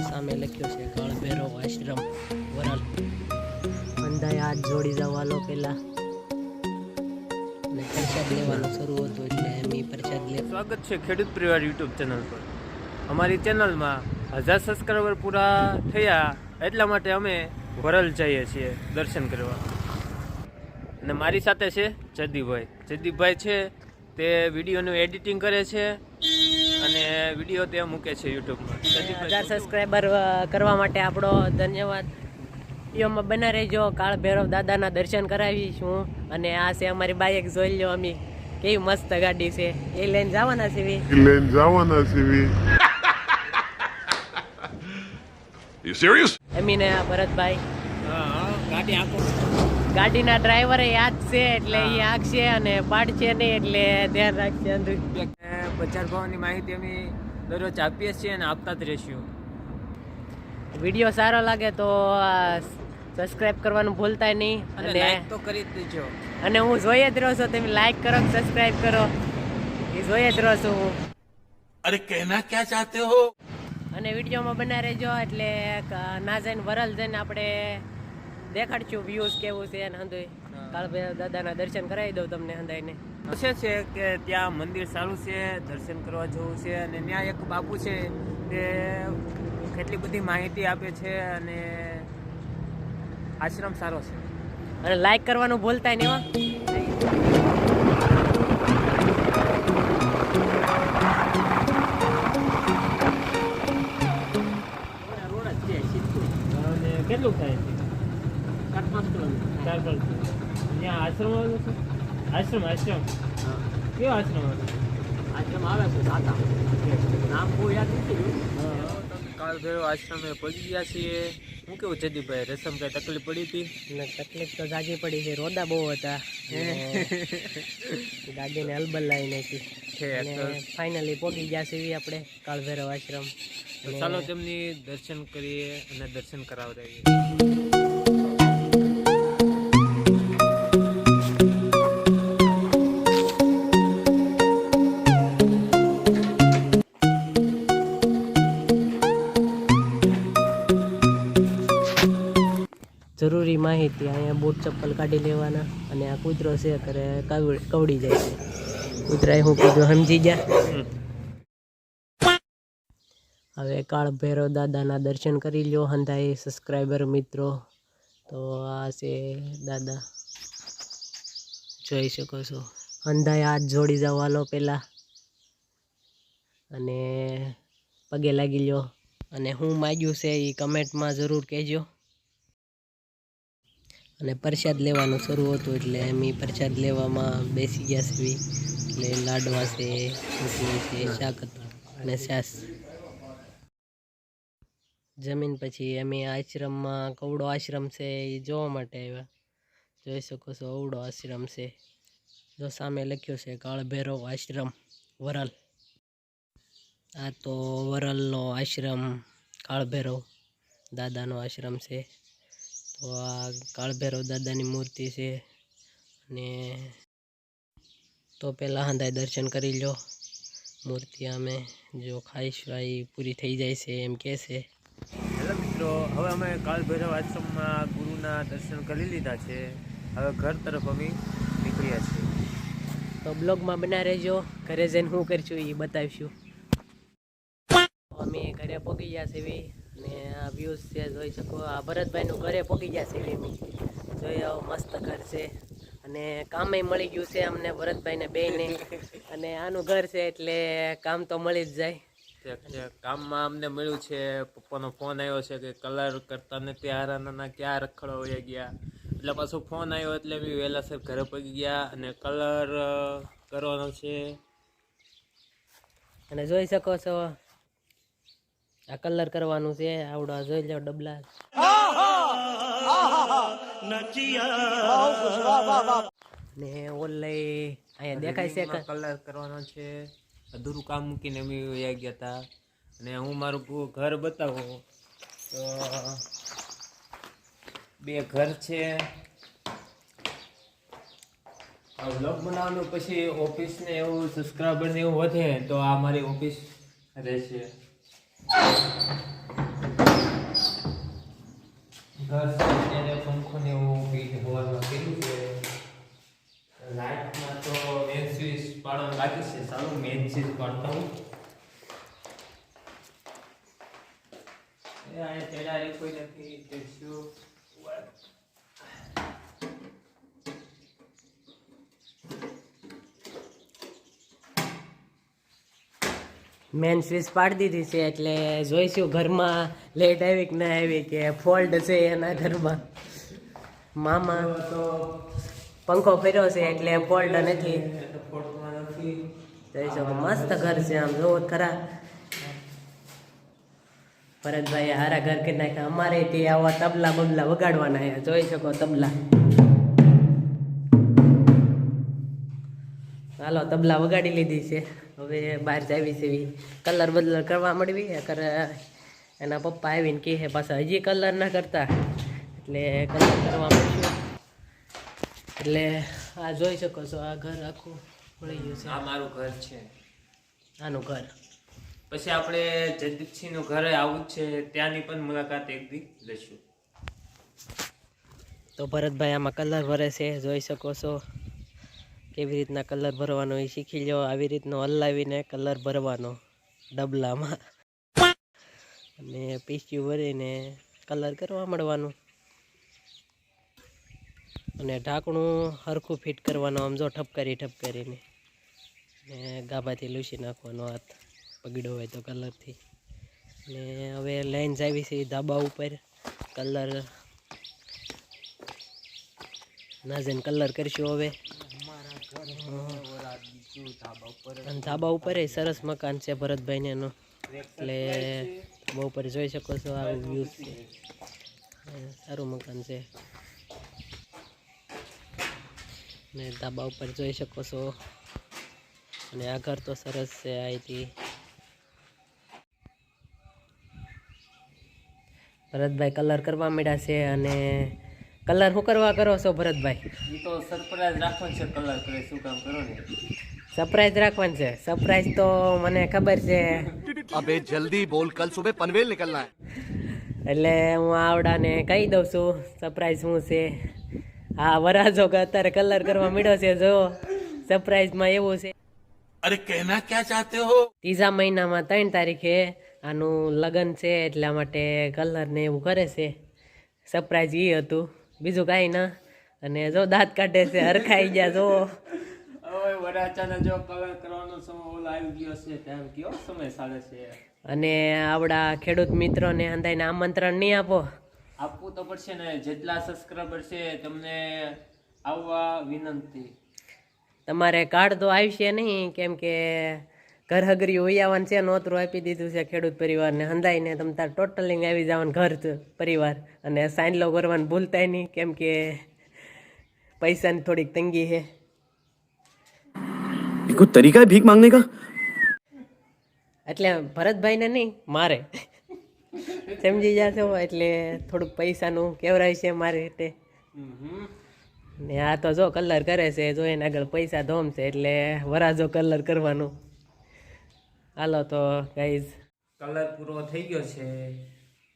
સામે લખ્યું છે કાળ ભૈરવ આશ્રમ વરાલ. અંધાએ હાથ જોડી જવાલો પેલા અને પ્રસાદ લેવાનું શરૂ હતું એટલે એમ પ્રસાદ લે. સ્વાગત છે ખેડૂત પરિવાર યુટ્યુબ ચેનલ પર. અમારી ચેનલમાં 1000 સબસ્ક્રાઈબર પૂરા થયા એટલા માટે અમે વરલ જઈએ છીએ દર્શન કરવા. અને મારી સાથે છે જયદીપભાઈ છે તે વિડીયોનું એડિટિંગ કરે છે અને વિડીયો તે મૂકે છે યુટ્યુબમાં. 1000 સબસ્ક્રાઈબર કરવા માટે આપણો ધન્યવાદ. વિડીયોમાં બના રહેજો. કાળ ભૈરવ દાદાના દર્શન કરાવીશું. અને આ છે અમારી બાઈક, જોઈ લો અમે કેવી મસ્ત ગાડી છે. એ લઈને જવાના છે. You serious? એમીને ભરતભાઈ ગાડી આખો ગાડીના ડ્રાઈવરે યાદ છે એટલે એ આંકશે અને પાડશે નહીં એટલે ધ્યાન રાખશે. બજાર ભાવની માહિતી અમે દરરોજ આપીએ છીએ અને આપતા જ રહીશું. વિડીયો સારો લાગે તો સબસ્ક્રાઇબ કરવાનું ભૂલતા નહીં અને લાઈક તો કરી જ દેજો. અને હું જોઈએ જ રહું છું, તમે લાઈક કરો, સબસ્ક્રાઇબ કરો, એ જોઈએ જ રહું છું હું. अरे कहना क्या चाहते हो? અને વિડીયોમાં બના રહેજો એટલે ના જઈને વરલ જઈને આપણે દેખાડશું વ્યૂઝ કેવું છે. અને હંધોઈ કાળભૈરવ દાદાના દર્શન કરાવી દઉં તમને હંધાઈને. છે કે ત્યાં મંદિર સારું છે, દર્શન કરવા જવું છે. અને ત્યાં એક બાપુ છે તે કેટલી બધી માહિતી આપે છે અને આશ્રમ સારો છે. અને લાઈક કરવાનું ભૂલતા નહીં હો. કેટલું થાય છે? 4-5 કિલોમીટર. 4-5 ત્યાં આશ્રમ આવેલો છે. આશ્રમ કેવો આશ્રમ આવે છે? સાતા નામ બહુ યાદ નથી. કાળ ભૈરવ આશ્રમે પડી ગયા છીએ. હું કેવું જયદીપભાઈ, રસમ કઈ તકલીફ પડી હતી? તકલીફ તો જાજી પડી છે. રોદા બહુ હતા. ગાડીને હલબલ લાવી નાખી. ફાઇનલી પહોંચી ગયા છીએ આપણે કાળ ભૈરવ આશ્રમ. ચાલો તેમની દર્શન કરીએ અને દર્શન કરાવડાવીએ. જરૂરી માહિતી, અહીંયા બૂટ ચપ્પલ કાઢી લેવાના. અને આ કૂતરો છે કરે કવડી જાય છે. કૂતરાએ હું કીધું સમજી ગયા. હવે કાળ ભૈરવ દાદાના દર્શન કરી લો હંધાઈ સબસ્ક્રાઈબર મિત્રો. તો આ છે દાદા, જોઈ શકો છો. હંધાઈ હાથ જોડી જવાલો પેલા અને પગે લાગી લ્યો. અને હું માગ્યું છે એ કમેન્ટમાં જરૂર કહેજો. અને પ્રસાદ લેવાનું શરૂ હતું એટલે એમ પ્રસાદ લેવામાં બેસી ગયા છે. એટલે લાડવા છે, રોટલી છે, શાક હતું અને છાશ. જમીન પછી અમે આશ્રમમાં, કવડો આશ્રમ છે એ જોવા માટે આવ્યા. જોઈ શકો છો અવડો આશ્રમ છે. જો સામે લખ્યું છે કાળ ભૈરવ આશ્રમ વરાલ. આ તો વરાલનો આશ્રમ કાળ ભૈરવ દાદાનો આશ્રમ છે. તો આ કાળ ભૈરવ દાદાની મૂર્તિ છે. અને તો પહેલાં હંધાઈ દર્શન કરી લો. મૂર્તિ અમે જો ખાઈશું એ પૂરી થઈ જાય છે એમ કહે છે. હેલો મિત્રો, હવે અમે કાળ ભૈરવ આશ્રમમાં ગુરુના દર્શન કરી લીધા છે. હવે ઘર તરફ અમે નીકળ્યા છીએ. તો બ્લોગમાં બના રહેજો. ઘરે જઈને શું કરીશું એ બતાવીશું. અમે ઘરે પહોંચી ગયા છે અને આ વ્યૂઝ છે જોઈ શકો. આ ભરતભાઈનું ઘરે પહોંચી ગયા છે. અમે જોઈ આવો, મસ્ત ઘર છે. અને કામે મળી ગયું છે અમને ભરતભાઈને બેયને. અને આનું ઘર છે એટલે કામ તો મળી જ જાય. કામમાં અમને મળ્યું છે. પપ્પાનો ફોન આવ્યો છે કે કલર કરતા નથી હારાના, ક્યાં રખડો વહી ગયા. એટલે પાછો ફોન આવ્યો એટલે અમે વહેલાસર ઘરે પગી ગયા અને કલર કરવાનો છે. અને જોઈ શકો છો આ કલર કરવાનું છે. આવડો જોઈ લો ડબલા. ને ઓનલાઈન અહીંયા દેખાય છે કલર કરવાનો છે. અધૂરું કામ મૂકીને અમે વહી ગયા હતા. અને હું મારું ઘર બતાવું તો 2 ઘર છે. વ્લોગ બનાવવાનું પછી ઓફિસ ને એવું સબસ્ક્રાઈબર ને એવું વધે તો આ મારી ઓફિસ રહેશે. બાકી છે. સારું મેન ચીજ પાડતા હું અહીંયા તેડા એ કોઈ નથી તે શું મેન સ્વિચ પાડી દીધી છે એટલે જોઈશું ઘરમાં લેટ આવી કે ના આવી કે ફોલ્ટ છે એના ઘરમાં. મામા તો પંખો ફેર્યો છે એટલે ફોલ્ટ નથી. ફોટોમાં નથી. જોઈ શકો મસ્ત ઘર છે, આમ જોવો તો ખરા. ભરતભાઈ હારા ઘર કરી નાખ્યા. અમારે તે આવા તબલા બબલા વગાડવાના છે, જોઈ શકો તબલા. હાલો તબલા વગાડી લીધી છે, હવે બહાર જાવી છે. કલર બદલર કરવા મળવી કરે એના પપ્પા આવીને કહે પાછા હજી કલર ના કરતા એટલે કલર કરવા મળશું. એટલે આ જોઈ શકો છો આ ઘર આખું મળી ગયું છે. આ મારું ઘર છે. આનું ઘર પછી આપણે જગદીપસિંહનું ઘરે આવું જ છે, ત્યાંની પણ મુલાકાત એક દી લઈશું. તો ભરતભાઈ આમાં કલર ભરે છે, જોઈ શકો છો કેવી રીતના કલર ભરવાનો એ શીખી લો. આવી રીતનો હલાવીને કલર ભરવાનો ડબલામાં અને પીસ્યું ભરીને કલર કરવા મળવાનું. અને ઢાંકણું હરખું ફિટ કરવાનું, આમ જો ઠપકારીને ને ગાભાથી લૂસી નાખવાનો હાથ પગડ્યો હોય તો કલરથી. ને હવે લાઈન આવી છે ધાબા ઉપર કલર ના જઈને કલર કરશું હવે. અને ધાબા ઉપર સરસ મકાન છે ભરતભાઈને એનું, એટલે ધાબા ઉપર જોઈ શકો છો આવું વ્યૂ છે. સારું મકાન છે ને ધાબા ઉપર જોઈ શકો છો. અને આ ઘર તો સરસ છે. અહીંથી ભરતભાઈ કલર કરવા માંડ્યા છે. અને કલર શું કરવા કરો છો ભરતભાઈ? એ તો સરપ્રાઈઝ રાખવાનું છે. કલર કરે શું કામ કરો ને સરપ્રાઈઝ રાખવાનું છે. સરપ્રાઈઝ તો મને ખબર છે. अबे जल्दी बोल, कल सुबह पनवेल निकलना है. એટલે હું આવડાને કહી દઉં છું સરપ્રાઈઝ શું છે. હા વરાજો કે અત્યારે કલર કરવા માંડ્યો છે. જો સરપ્રાઈઝમાં એવું છે, अरे कहना क्या चाहते हो? ત્રીજા મહિનામાં 3 તારીખે આનું લગ્ન છે, એટલા માટે કલર ને એવું કરે છે. સરપ્રાઈઝ એ હતું, બીજું કાંઈ ના. અને જો દાંત કાઢે છે, હરખાઈ ગયા જો. હવે વરાચાને જો કલર કરવાનો સમય ઓલો આવી ગયો છે, ટાઈમ કયો સમય સાડે છે. અને આવડા ખેડૂત મિત્રોને અંદાઈને આમંત્રણ નહીં આપો? આપવું તો પડશે ને. જેટલા સબસ્ક્રાઈબર છે તમને આવવા વિનંતી. તમારે કાર્ડ તો આવશે નહીં, કેમ કે ઘર હગરી ઉયાવાનું છે, નોતરું આપી દીધું છે ખેડૂત પરિવારને. હંધાઈને તમે તાર ટોટલિંગ આવી જવાનું ઘર પરિવાર. અને સાઇનલો કરવાનું ભૂલતાય નહીં, કેમ કે પૈસાની થોડીક તંગી છે. कोई तरीका है भीख मांगने का? એટલે ભરતભાઈને નહીં, મારે સમજી જશો. એટલે થોડુંક પૈસાનું કેવરાય છે મારી રીતે. ને આ તો જો કલર કરે છે, જો એને આગળ પૈસા ધોમશે એટલે વરાજો કલર કરવાનું. હાલો તો ગાઈઝ કલર પૂરો થઈ ગયો છે.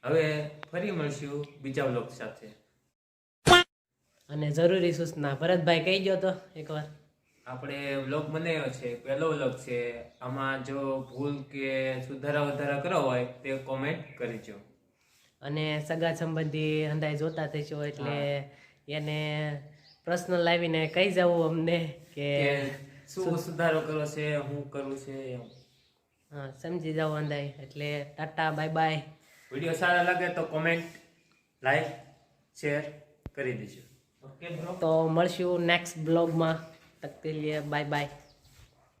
હવે ફરી મળશું બીજા વ્લોગ સાથે. અને જરૂરી સૂચના ભરતભાઈ કહી ગયો તો એકવાર. આપણે વ્લોગ બનાવ્યો છે, પહેલો વ્લોગ છે. આમાં જો ભૂલ કે સુધારા વધારા કરવા હોય તે કોમેન્ટ કરજો. અને સગા સંબંધી અંદાજ જોતા થઈશો એટલે એને પર્સનલ લાવીને કહી જવું અમને કે કે શું સુધારો કરવો છે, હું કરવું છે એમ. હા સમજી જાઓ અંદાજ. એટલે ટાટા બાય બાય. વિડીયો સારા લાગે તો કોમેન્ટ, લાઈક, શેર કરી દેજો. Okay bro. તો મળશું નેક્સ્ટ બ્લોગમાં. તક કે લીએ બાય બાય.